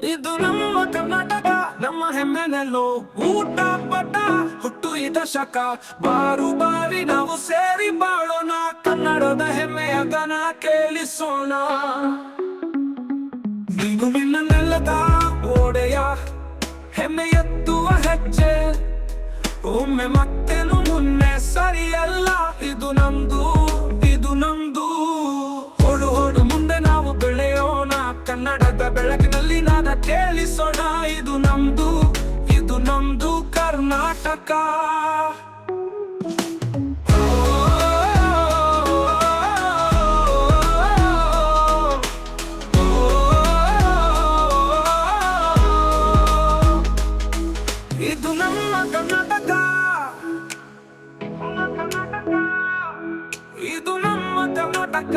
ಇದು ನಮ್ಮ ಕರ್ನಾಟಕ, ನಮ್ಮ ಹೆಮ್ಮೆ ನೆಲ್ಲು, ಊಟ ಪಟ ಹುಟ್ಟು ಈ ದಶಕ. ಬಾರು ಬಾರಿ ನಾವು ಸೇರಿ ಬಾಳೋಣ, ಕನ್ನಡದ ಹೆಮ್ಮೆಯ ಗನ ಕೇಳಿಸೋಣ. ನಿಂಗು ನಿನ್ನ ನೆಲದ ಓಡೆಯ ಹೆಮ್ಮೆ ಎತ್ತುವ ಹೆಜ್ಜೆ, ಒಮ್ಮೆ ಮತ್ತೇನು ಮುನ್ನೆ ಸರಿಯಲ್ಲ. ಇದು ನಮ್ದು, ಇದು ನಮ್ದು. ಹೊಡು ಹೊಡು ಮುಂದೆ ನಾವು ಬೆಳೆಯೋಣ, ಕನ್ನಡದ ಬೆಳಕಿನಲ್ಲಿ ನಾದ ಕೇಳಿಸೋಣ. ಇದು ನಮ್ದು, ಇದು ನಮ್ದು ಕರ್ನಾಟಕ. ಇದು ನಮ್ಮ ಕರ್ನಾಟಕ, ಇದು ನಮ್ಮ ಕರ್ನಾಟಕ.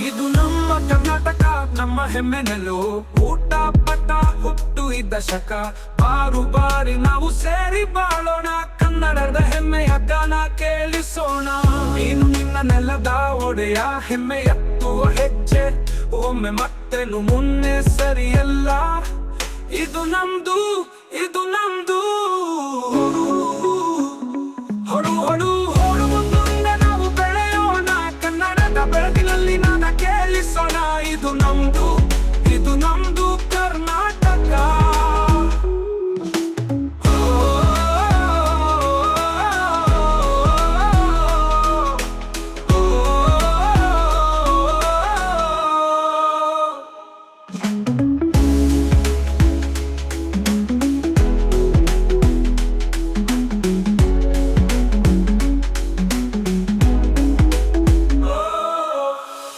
ಇದು ನಮ್ಮ ಕರ್ನಾಟಕ, ನಮ್ಮ ಹೆಮ್ಮೆ ನೆಲ್ಲು, ಊಟ ಪಟ ಹುಟ್ಟು ಈ ದಶಕ. ಬಾರು ಬಾರಿ ನಾವು ಸೇರಿ ಬಾಳೋಣ, ಕನ್ನಡದ ಹೆಮ್ಮೆಯ ಗಾನ ಕೇಳಿಸೋಣ. ನೀನು ನಿನ್ನ ನೆಲದ ಒಡೆಯ ಹೆಮ್ಮೆ ಎತ್ತುವ ಹೆಜ್ಜೆ, ಒಮ್ಮೆ ಮತ್ತೇನು ಮುನ್ನೆ ಸರಿಯಲ್ಲ. ಇದು ನಮ್ದು, ಇದು ನಮ್ದು. ಹೊಡು ಹೊಡು ಹೊಡು ಮುಂದೆ ನಾವು ಬೆಳೆಯೋಣ, ಕನ್ನಡದ ಬೆಳಕಿನಲ್ಲಿ ನಾದ ಕೇಳಿಸೋಣ. ಇದು ನಮ್ದು, ಇದು ನಮ್ದು ಕರ್ನಾಟಕ.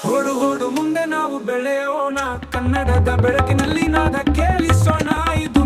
ಹೊಡು ಹೊಡು ಮುಂದೆ ನಾವು ಬೆಳೆಯೋಣ, ಕನ್ನಡದ ಬೆಳಕಿನಲ್ಲಿ ನಾದ ಕೇಳಿಸೋಣ. ಇದು